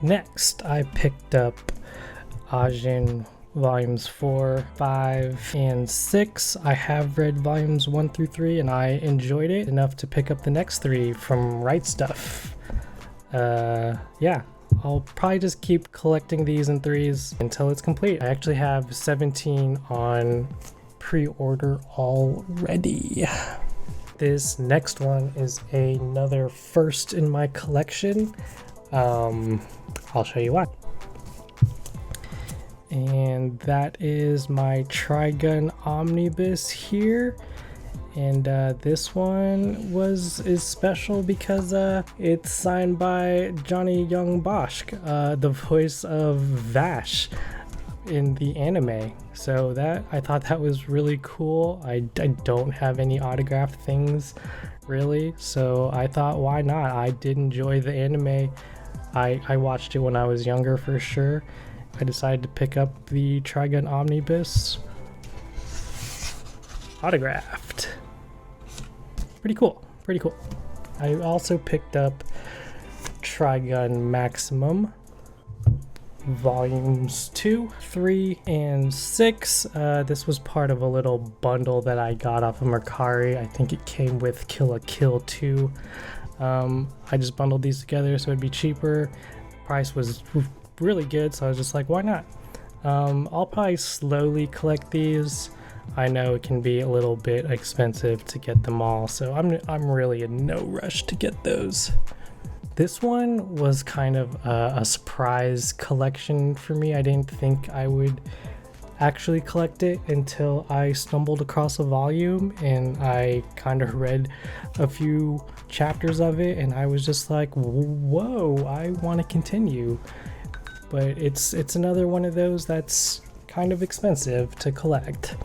Next, I picked up Ajin volumes 4, 5, and 6. I have read volumes 1 through 3 and I enjoyed it enough to pick up the next 3 from Right Stuff. Yeah, I'll probably just keep collecting these in 3s until it's complete. I actually have 17 on pre-order already. This next one is another first in my collection. I'll show you why. And that is my trigun Omnibus here. And this one is special because it's signed by Johnny Young Bosch, the voice of Vash in the anime. So I thought that was really cool. I don't have any autographed things really, so I thought, why not? I did enjoy the anime. I watched it when I was younger for sure. I decided to pick up the Trigun Omnibus autographed. Pretty cool. I also picked up Trigun Maximum volumes 2, 3, and 6. This was part of a little bundle that I got off of Mercari. I think it came with Kill la Kill 2. I just bundled these together so it'd be cheaper. Price was really good, so I was just like, why not? I'll probably slowly collect these. I know it can be a little bit expensive to get them all, so I'm really in no rush to get those. This one was kind of a surprise collection for me. I didn't think I would actually collect it until I stumbled across a volume and I kind of read a few chapters of it and I was just like, whoa, I want to continue. But it's another one of those that's kind of expensive to collect,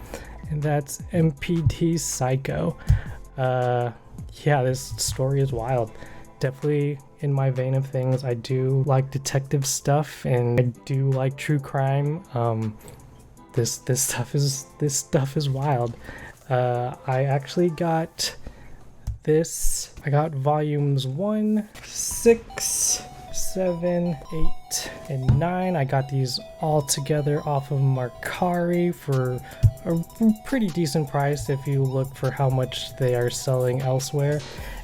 and that's MPD Psycho. Yeah, this story is wild. Definitely in my vein of things. I do like detective stuff and I do like true crime. This stuff is wild. I actually got this. I got volumes 1, 6, 7, 8, and 9. I got these all together off of Mercari for a pretty decent price if you look for how much they are selling elsewhere.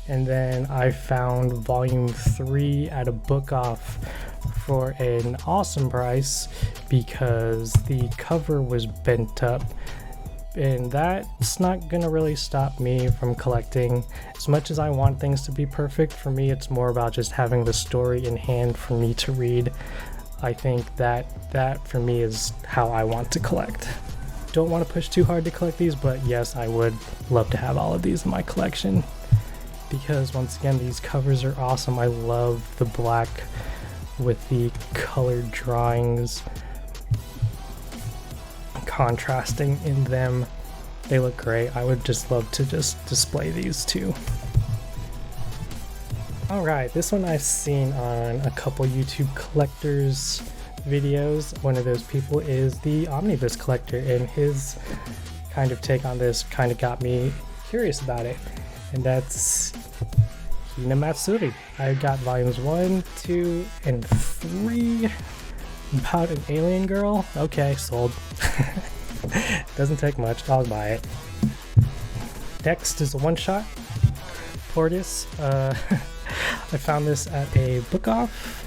And then I found volume 3 at a book off for an awesome price because the cover was bent up. And that's not gonna really stop me from collecting. As much as I want things to be perfect, for me it's more about just having the story in hand for me to read. I think that for me is how I want to collect. Don't want to push too hard to collect these, but yes, I would love to have all of these in my collection because once again, these covers are awesome. I love the black with the colored drawings contrasting in them. They look great. I would just love to just display these too. Alright, this one I've seen on a couple YouTube collectors videos. One of those people is the Omnibus collector, and his kind of take on this kind of got me curious about it, and that's Hintamatsuri. I got volumes 1, 2, and 3. About an alien girl? Okay, sold. Doesn't take much, I'll buy it. Next is a one-shot, Portus. I found this at a book off.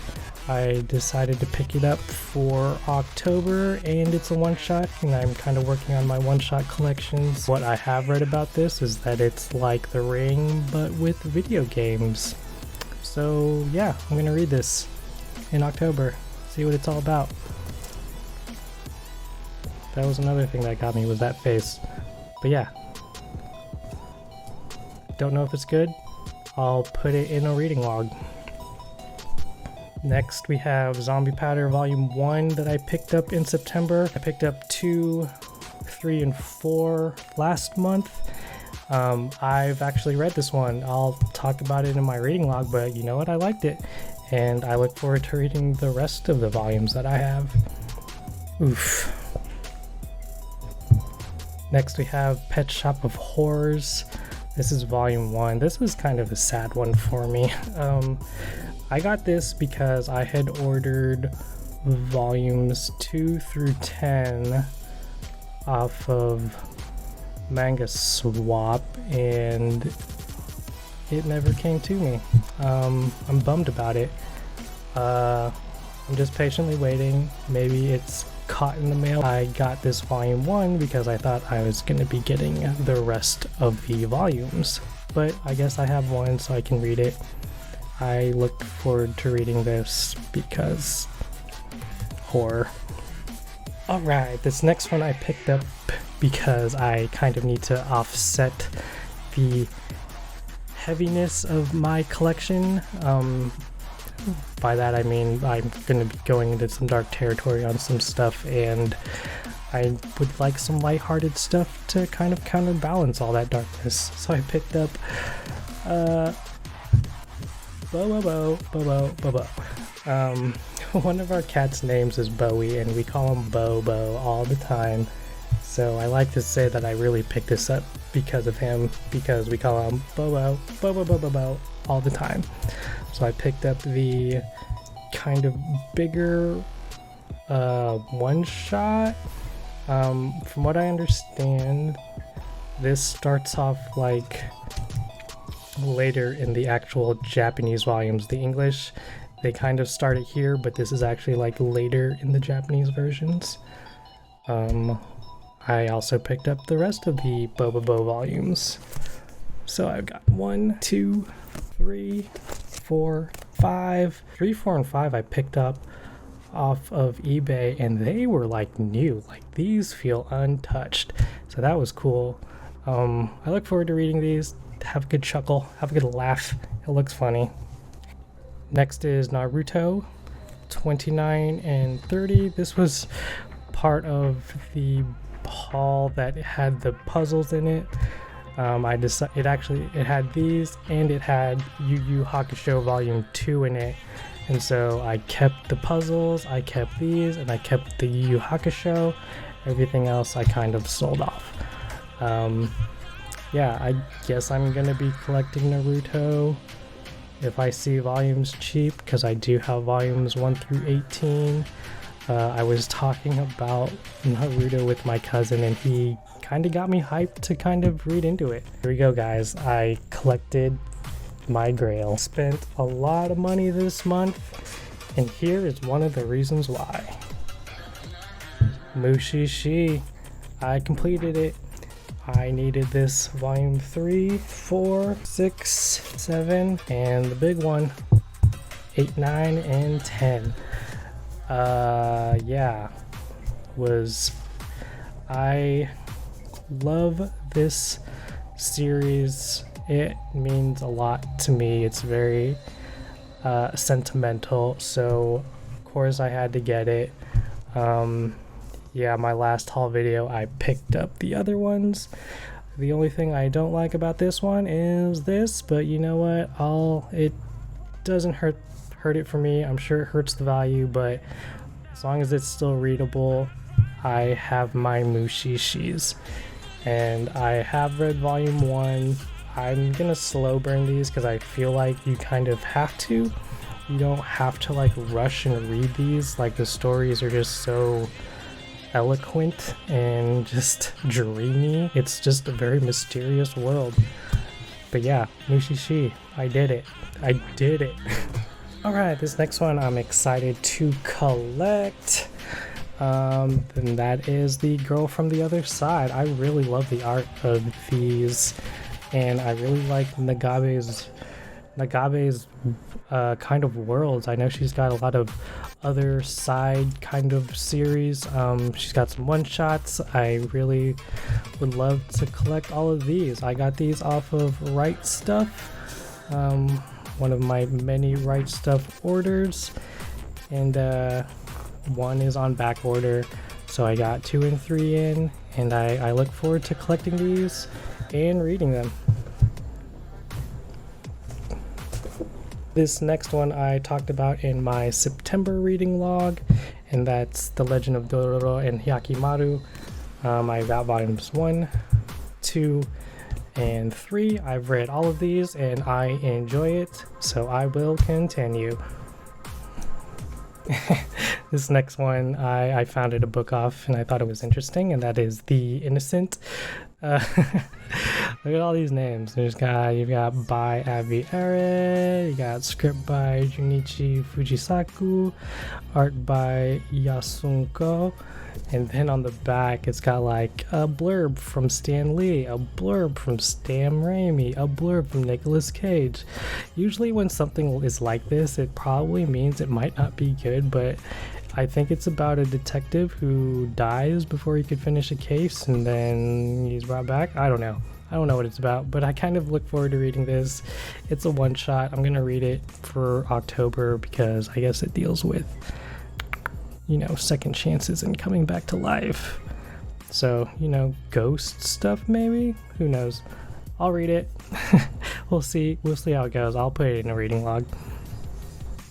I decided to pick it up for October, and it's a one-shot, and I'm kind of working on my one-shot collections. What I have read about this is that it's like The Ring, but with video games. So yeah, I'm gonna read this in October. See what it's all about. That was another thing that got me, was that face. But yeah. Don't know if it's good. I'll put it in a reading log. Next we have Zombiepowder Volume 1 that I picked up in September. I picked up 2, 3, and 4 last month. I've actually read this one. I'll talk about it in my reading log, but you know what? I liked it. And I look forward to reading the rest of the volumes that I have. Oof. Next we have Pet Shop of Horrors. This is volume 1. This was kind of a sad one for me. I got this because I had ordered volumes 2 through 10 off of Manga Swap, and it never came to me. I'm bummed about it. I'm just patiently waiting. Maybe it's caught in the mail. I got this volume 1 because I thought I was going to be getting the rest of the volumes, but I guess I have one so I can read it. I look forward to reading this because horror. Alright, this next one I picked up because I kind of need to offset the heaviness of my collection. By that I mean I'm going to be going into some dark territory on some stuff, and I would like some lighthearted stuff to kind of counterbalance all that darkness. So I picked up bobobo-bobo-bobo. One of our cats' names is Bowie, and we call him Bobo all the time. So I like to say that I really picked this up because of him, because we call him Bobo, Bobo-bobo-bobo all the time. So I picked up the kind of bigger one-shot. From what I understand, this starts off like later in the actual Japanese volumes. The English, they kind of started here, but this is actually like later in the Japanese versions. I also picked up the rest of the Bobobo volumes. So I've got 1, 2, 3, 4, 5. 3, 4, and 5 I picked up off of eBay, and they were like new. Like, these feel untouched. So that was cool. I look forward to reading these. Have a good chuckle, have a good laugh. It looks funny. Next is Naruto 29 and 30. This was part of the haul that had the puzzles in it. It had these, and it had Yu Yu Hakusho Volume 2 in it. And so I kept the puzzles, I kept these, and I kept the Yu Yu Hakusho. Everything else I kind of sold off. Yeah, I guess I'm gonna be collecting Naruto if I see volumes cheap, because I do have volumes 1 through 18. I was talking about Naruto with my cousin, and he kind of got me hyped to kind of read into it. Here we go, guys. I collected my grail. Spent a lot of money this month, and here is one of the reasons why. Mushishi. I completed it. I needed this volume 3, 4, 6, 7, and the big one, 8, 9, and 10. Yeah, I love this series. It means a lot to me. It's very sentimental, so of course I had to get it. Yeah, my last haul video I picked up the other ones. The only thing I don't like about this one is this, but you know what, it doesn't hurt it for me. I'm sure it hurts the value, but as long as it's still readable, I have my mushishis, and I have read volume 1. I'm gonna slow burn these because I feel like you kind of have to. You don't have to like rush and read these. Like, the stories are just so eloquent and just dreamy. It's just a very mysterious world. But yeah, mushishi, I did it. Alright, this next one I'm excited to collect. And that is The Girl from the Other Side. I really love the art of these, and I really like Nagabe's kind of worlds. I know she's got a lot of other side kind of series. She's got some one-shots. I really would love to collect all of these. I got these off of Right Stuff, one of my many Right Stuff orders, and one is on back order, so I got 2 and 3 in, and I look forward to collecting these and reading them. This next one I talked about in my September reading log, and that's The Legend of Dororo and Hyakkimaru. I got volumes 1, 2, and 3. I've read all of these and I enjoy it, so I will continue. This next one, I found it a book off and I thought it was interesting, and that is The Innocent. Look at all these names. You've got by Avi Ere, you got script by Junichi Fujisaku, art by Yasunko, and then on the back it's got like a blurb from Stan Lee, a blurb from Sam Raimi, a blurb from Nicolas Cage. Usually when something is like this, it probably means it might not be good, but I think it's about a detective who dies before he could finish a case and then he's brought back. I don't know what it's about, but I kind of look forward to reading this. It's a one-shot. I'm gonna read it for October because I guess it deals with, second chances and coming back to life. So, ghost stuff maybe? Who knows? I'll read it. We'll see how it goes. I'll put it in a reading log.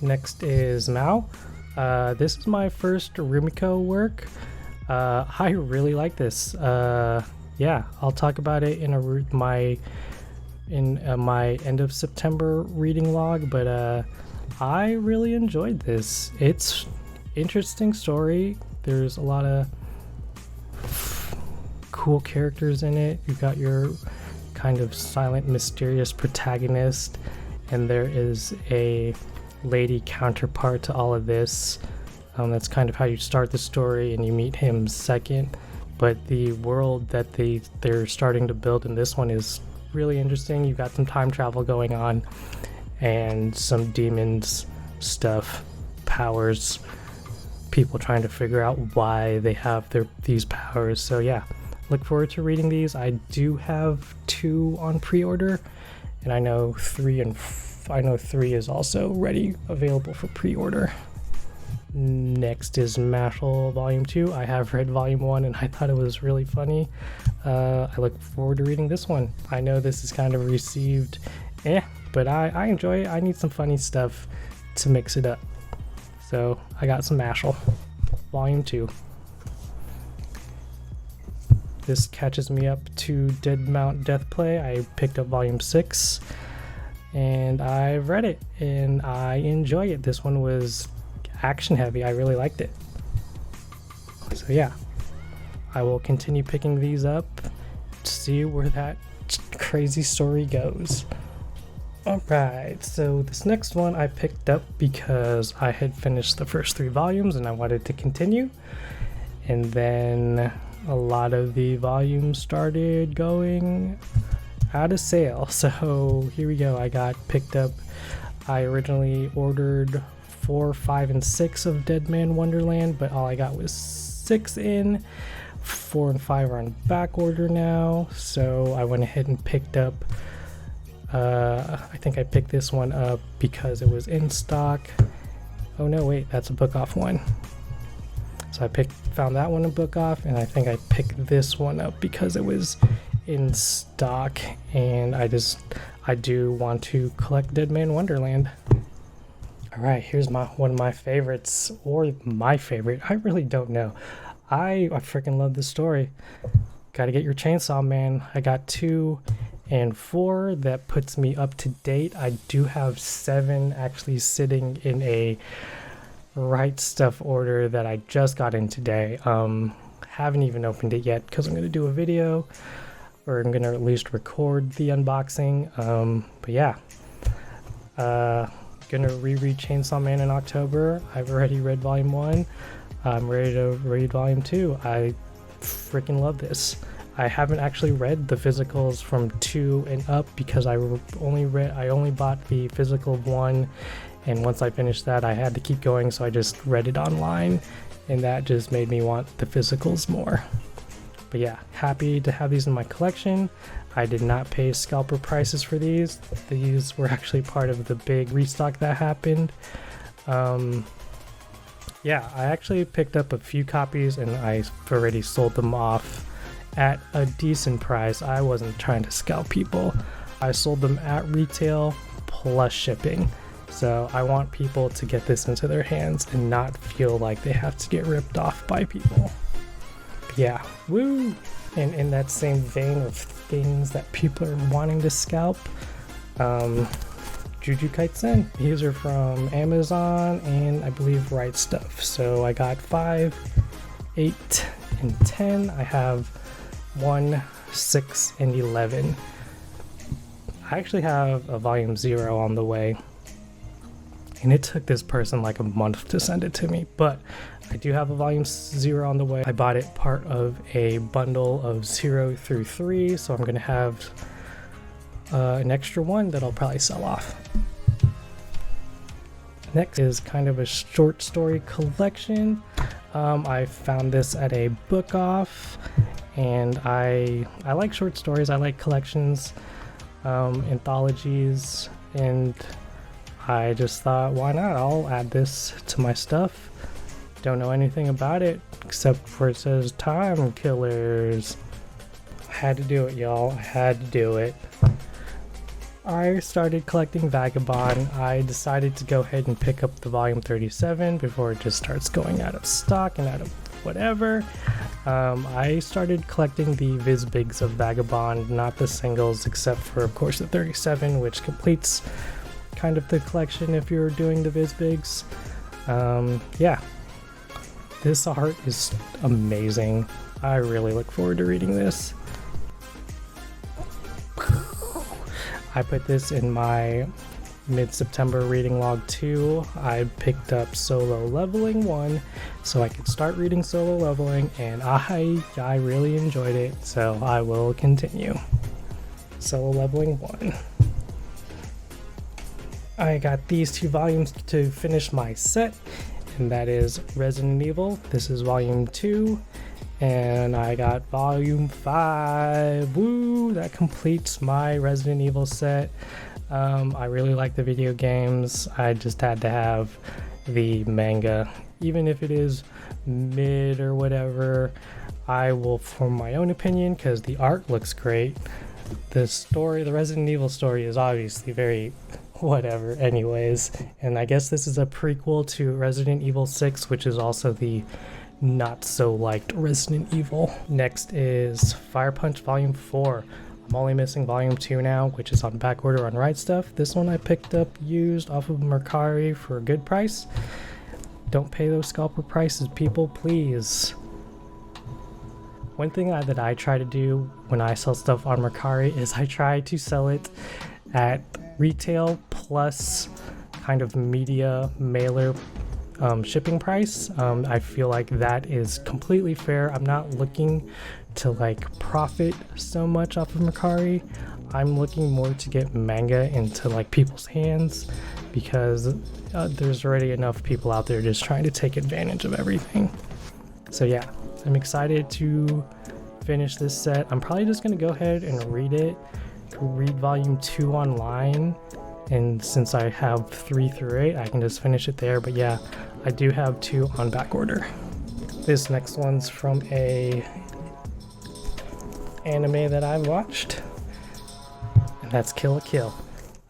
Next is Mao. This is my first Rumiko work. I really like this. Yeah, I'll talk about it in my end of September reading log, but I really enjoyed this. It's interesting story. There's a lot of cool characters in it. You've got your kind of silent, mysterious protagonist, and there is a lady counterpart to all of this. That's kind of how you start the story, and you meet him second. But the world that they're starting to build in this one is really interesting. You've got some time travel going on and some demons stuff, powers, people trying to figure out why they have these powers. So yeah, look forward to reading these. I do have 2 on pre-order, and I know 3 is also available for pre-order. Next is Mashle Volume 2. I have read Volume 1 and I thought it was really funny. I look forward to reading this one. I know this is kind of received but I enjoy it. I need some funny stuff to mix it up. So I got some Mashle Volume 2. This catches me up to Dead Mount Death Play. I picked up Volume 6 and I've read it and I enjoy it. This one was action heavy. I really liked it. So yeah, I will continue picking these up to see where that crazy story goes. Alright, so this next one I picked up because I had finished the first 3 volumes and I wanted to continue, and then a lot of the volumes started going out of sale. So here we go. I got picked up. I originally ordered 4, 5, and 6 of Man Wonderland, but all I got was 6 in. 4 and 5 are on back order now, so I went ahead and picked up I think I picked this one up because it was in stock. Oh no, wait, that's a book off one. So I found that one a book off, and I think I picked this one up because it was in stock, and I do want to collect Man Wonderland. Alright, here's one of my favorites, or my favorite, I really don't know. I freaking love this story. Gotta get your chainsaw, man. I got 2 and 4. That puts me up to date. I do have 7 actually sitting in a Right Stuff order that I just got in today. Haven't even opened it yet because I'm going to do a video, or I'm going to at least record the unboxing. But yeah, gonna reread Chainsaw Man in October. I've already read Volume 1. I'm ready to read Volume 2. I freaking love this. I haven't actually read the physicals from 2 and up because I only bought the physical of 1, and once I finished that I had to keep going, so I just read it online, and that just made me want the physicals more. But yeah, happy to have these in my collection. I did not pay scalper prices for these. These were actually part of the big restock that happened. Yeah, I actually picked up a few copies and I've already sold them off at a decent price. I wasn't trying to scalp people. I sold them at retail plus shipping. So I want people to get this into their hands and not feel like they have to get ripped off by people. But yeah, woo! And in that same vein of things that people are wanting to scalp, Jujutsu Kaisen. These are from Amazon and I believe Right Stuff. So I got 5, 8, and 10. I have 1, 6, and 11. I actually have a volume 0 on the way. And it took this person like a month to send it to me, but I do have a volume 0 on the way. I bought it part of a bundle of 0 through 3, so I'm gonna have an extra one that I'll probably sell off. Next is kind of a short story collection. I found this at a book off, and I like short stories. I like collections, anthologies, and I just thought, why not? I'll add this to my stuff. Don't know anything about it except for it says time killers. I had to do it, y'all. I had to do it. I started collecting Vagabond. I decided to go ahead and pick up the volume 37 before it just starts going out of stock and out of whatever. I started collecting the Vizbigs of Vagabond, not the singles, except for, of course, the 37, which completes kind of the collection if you're doing the Vizbigs. Yeah. This art is amazing. I really look forward to reading this. I put this in my mid-September reading log 2. I picked up Solo Leveling 1 so I could start reading Solo Leveling, and I really enjoyed it, so I will continue. Solo Leveling 1. I got these 2 volumes to finish my set, and that is Resident Evil. This is volume 2, and I got volume 5. Woo! That completes my Resident Evil set. I really like the video games. I just had to have the manga. Even if it is mid or whatever, I will form my own opinion because the art looks great. The story, the Resident Evil story, is obviously very whatever anyways, and I guess this is a prequel to Resident Evil 6, which is also the not so liked Resident Evil. Next is Fire Punch Volume 4. I'm only missing Volume 2 now, which is on back order on Right Stuff. This one I picked up used off of Mercari for a good price. Don't pay those scalper prices, people, please. One thing that I try to do when I sell stuff on Mercari is I try to sell it at retail plus kind of media mailer shipping price. I feel like that is completely fair. I'm not looking to like profit so much off of Mercari. I'm looking more to get manga into like people's hands because there's already enough people out there just trying to take advantage of everything. So yeah, I'm excited to finish this set. I'm probably just gonna go ahead and read volume 2 online, and since I have 3 through 8, I can just finish it there. But yeah, I do have 2 on back order. This next one's from a anime that I watched, and that's Kill la Kill.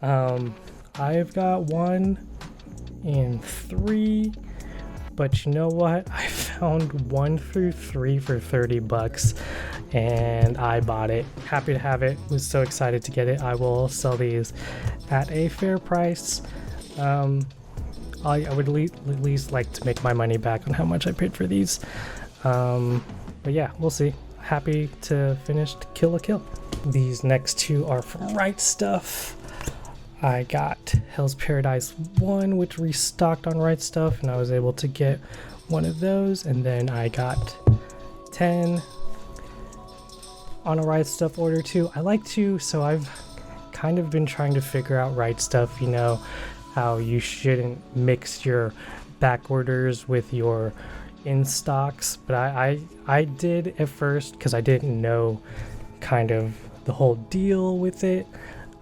I've got 1 and 3, but you know what? I found 1 through 3 for $30 and I bought it. Happy to have it. Was so excited to get it. I will sell these at a fair price. I would at least like to make my money back on how much I paid for these. But yeah, we'll see. Happy to finish Kill la Kill. These next 2 are from Right Stuff. I got Hell's Paradise 1, which restocked on Right Stuff, and I was able to get 1 of those. And then I got 10 on a Right Stuff order too. I like to, so I've kind of been trying to figure out Right Stuff, you know, how you shouldn't mix your back orders with your in stocks, but I did at first because I didn't know kind of the whole deal with it.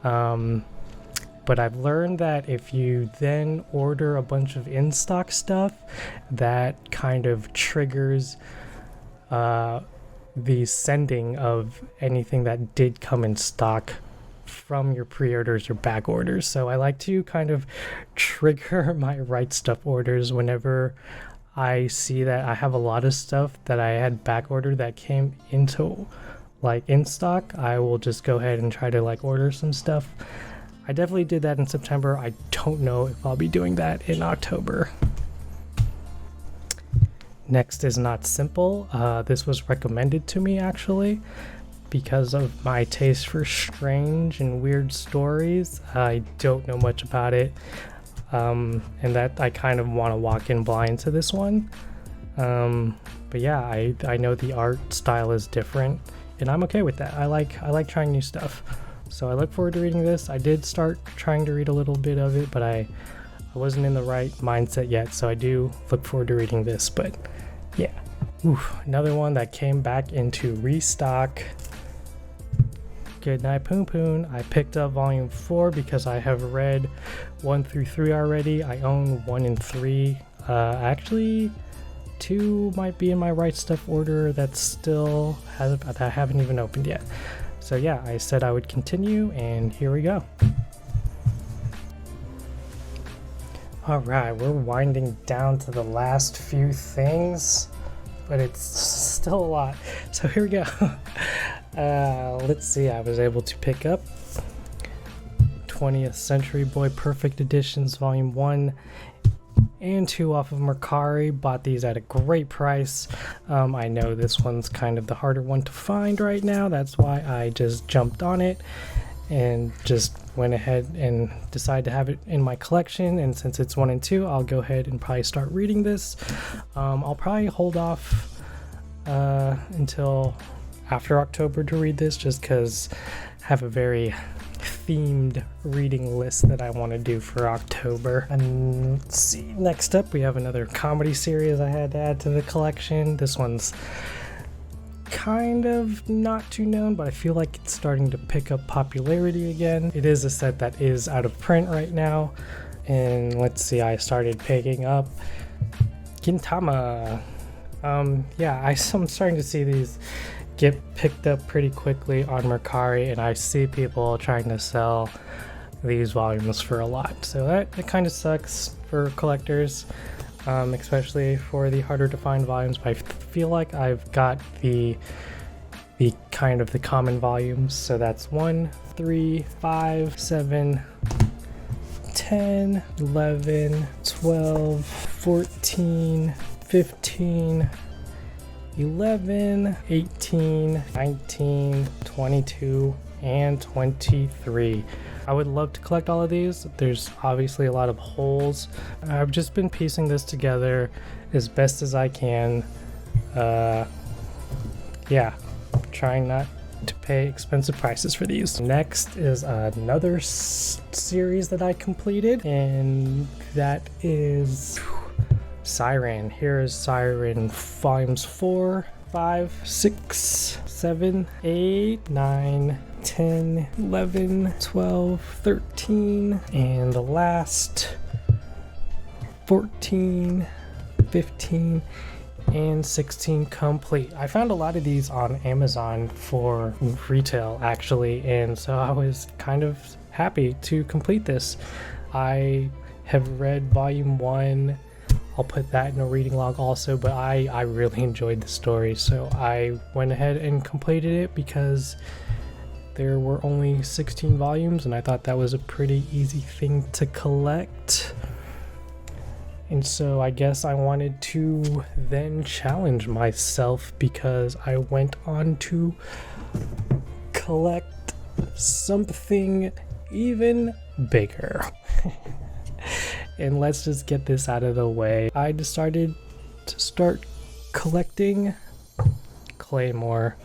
But I've learned that if you then order a bunch of in-stock stuff, that kind of triggers the sending of anything that did come in stock from your pre-orders or back orders. So I like to kind of trigger my Right Stuff orders whenever I see that I have a lot of stuff that I had back ordered that came into like in stock, I will just go ahead and try to like order some stuff. I definitely did that in September. I don't know if I'll be doing that in October. Next is Not Simple. This was recommended to me actually because of my taste for strange and weird stories. I don't know much about it, and that I kind of want to walk in blind to this one. But yeah, I know the art style is different, and I'm okay with that. I like trying new stuff. So I look forward to reading this. I did start trying to read a little bit of it, but I wasn't in the right mindset yet, so I do look forward to reading this. But yeah. Another one that came back into restock. Goodnight Poon. I picked up volume 4 because I have read 1 through 3 already. I own 1 and 3. Actually 2 might be in my Right Stuff order that I haven't even opened yet. So yeah, I said I would continue, and here we go. Alright, we're winding down to the last few things, but it's still a lot. So here we go. Let's see, I was able to pick up 20th Century Boy Perfect Editions Volume 1 and 2 off of Mercari. Bought these at a great price. I know this one's kind of the harder one to find right now. That's why I just jumped on it and just went ahead and decided to have it in my collection. And since it's 1 and 2, I'll go ahead and probably start reading this. I'll probably hold off until after October to read this, just because I have a very themed reading list that I want to do for October. And let's see, next up we have another comedy series I had to add to the collection. This one's kind of not too known, but I feel like it's starting to pick up popularity again. It is a set that is out of print right now, and let's see, I started picking up Kintama. Yeah, I'm starting to see these get picked up pretty quickly on Mercari, and I see people trying to sell these volumes for a lot. So that kind of sucks for collectors, especially for the harder to find volumes. But I feel like I've got the kind of the common volumes. So that's 1, 3, 5, 7, 10, 11, 12, 14, 15, 11, 18, 19, 22, and 23. I would love to collect all of these. There's obviously a lot of holes. I've just been piecing this together as best as I can. Yeah, trying not to pay expensive prices for these. Next is another series that I completed, and that is Siren. Here is Siren volumes 4, 5, 6, 7, 8, 9, 10, 11, 12, 13, and the last 14, 15, and 16 complete. I found a lot of these on Amazon for retail actually, and so I was kind of happy to complete this. I have read volume 1. I'll put that in a reading log also, but I really enjoyed the story, so I went ahead and completed it because there were only 16 volumes, and I thought that was a pretty easy thing to collect. And so I guess I wanted to then challenge myself, because I went on to collect something even bigger. And let's just get this out of the way. I decided to start collecting Claymore.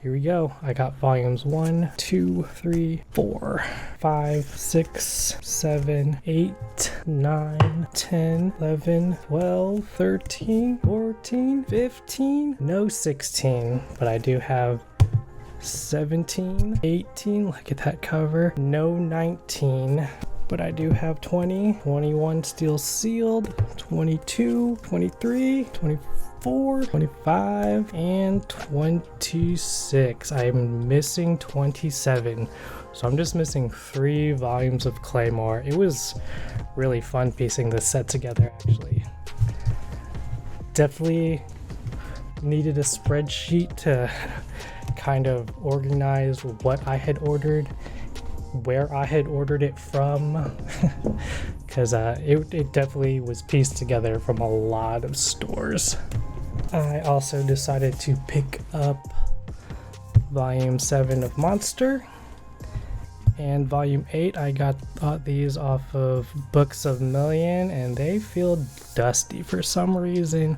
Here we go. I got volumes 1, 2, 3, 4, 5, 6, 7, 8, 9, 10, 11, 12, 13, 14, 15, no 16, but I do have 17, 18, look at that cover, no 19, but I do have 20, 21 still sealed, 22, 23, 24, 25, and 26. I'm missing 27. So I'm just missing 3 volumes of Claymore. It was really fun piecing this set together, actually. Definitely needed a spreadsheet to kind of organize what I had ordered, where I had ordered it from, because it definitely was pieced together from a lot of stores. I also decided to pick up volume 7 of Monster and volume 8. I bought these off of Books of Million, and they feel dusty for some reason.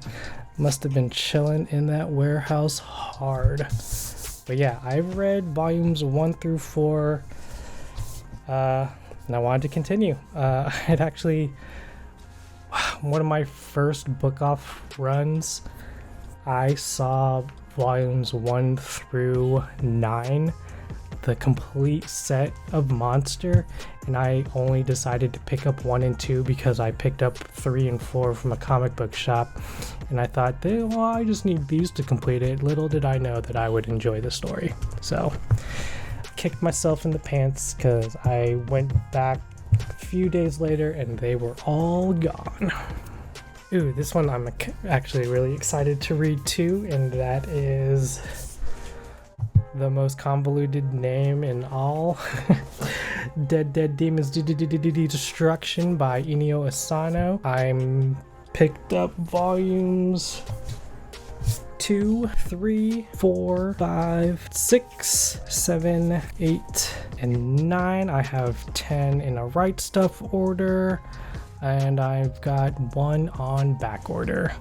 Must have been chilling in that warehouse hard. But yeah, I've read volumes 1 through 4, and I wanted to continue. It actually, one of my first book off runs, I saw volumes 1 through 9, the complete set of Monster, and I only decided to pick up 1 and 2 because I picked up 3 and 4 from a comic book shop, and I thought, well, I just need these to complete it. Little did I know that I would enjoy the story. So kicked myself in the pants because I went back a few days later and they were all gone. Ooh, this one I'm actually really excited to read too, and that is the most convoluted name in all. Dead Demons Destruction by Inio Asano. I'm picked up volumes 2, 3, 4, 5, 6, 7, 8, and 9. I have 10 in a right stuff order, and I've got 1 on back order.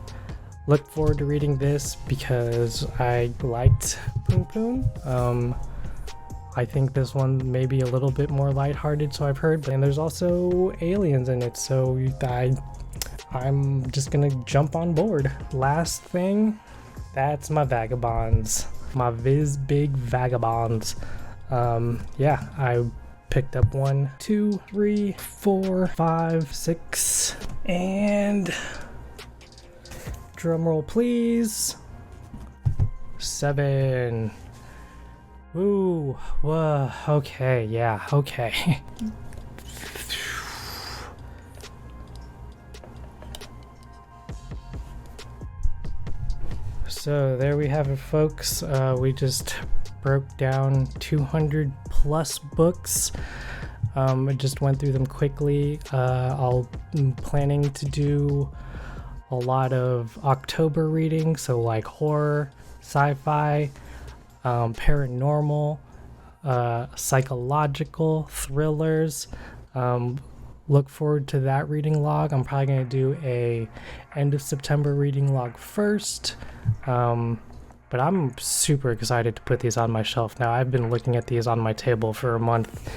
Look forward to reading this because I liked Poon Poon. I think this one may be a little bit more lighthearted, so I've heard, and there's also aliens in it, so I'm just gonna jump on board. Last thing, that's my Vagabonds, my Viz Big Vagabonds. Yeah, I picked up 1, 2, 3, 4, 5, 6, and drumroll please, 7. Ooh, whoa, okay, yeah, okay. So there we have it, folks. We just broke down 200 plus books. I just went through them quickly. I'm planning to do a lot of October reading, so like horror, sci-fi, paranormal, psychological, thrillers. Look forward to that reading log. I'm probably going to do a end of September reading log first, but I'm super excited to put these on my shelf now. I've been looking at these on my table for a month,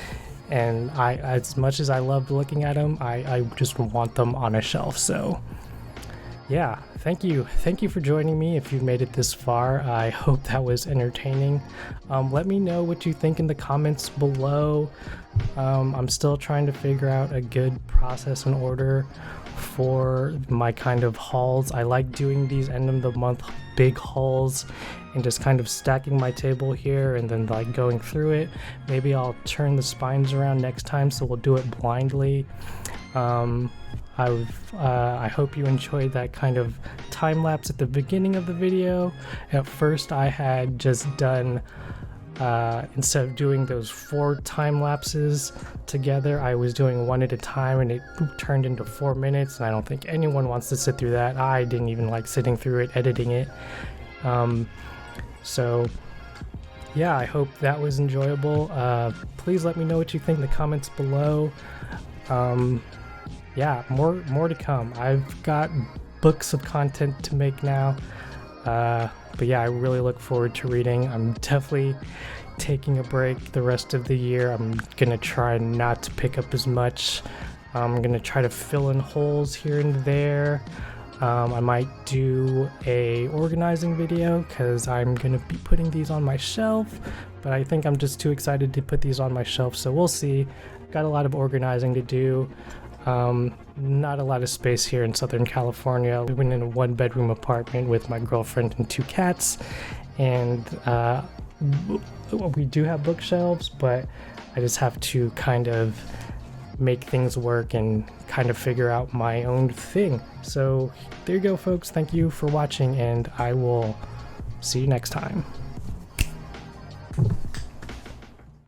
and as much as I loved looking at them, I just want them on a shelf. So yeah, thank you for joining me. If you've made it this far, I hope that was entertaining. Let me know what you think in the comments below. I'm still trying to figure out a good process and order for my kind of hauls. I like doing these end of the month big hauls and just kind of stacking my table here and then like going through it. Maybe I'll turn the spines around next time, so we'll do it blindly. I hope you enjoyed that kind of time lapse at the beginning of the video. At first I had just done, instead of doing those 4 time lapses together, I was doing 1 at a time, and it turned into 4 minutes, and I don't think anyone wants to sit through that. I didn't even like sitting through it, editing it. So yeah, I hope that was enjoyable. Please let me know what you think in the comments below. Yeah, more to come. I've got books of content to make now, but yeah, I really look forward to reading. I'm definitely taking a break the rest of the year. I'm gonna try not to pick up as much. I'm gonna try to fill in holes here and there. I might do a organizing video because I'm gonna be putting these on my shelf, but I think I'm just too excited to put these on my shelf, so we'll see. Got a lot of organizing to do. Not a lot of space here in Southern California. We went in a 1-bedroom apartment with my girlfriend and 2 cats, and we do have bookshelves, but I just have to kind of make things work and kind of figure out my own thing. So there you go, folks. Thank you for watching, and I will see you next time.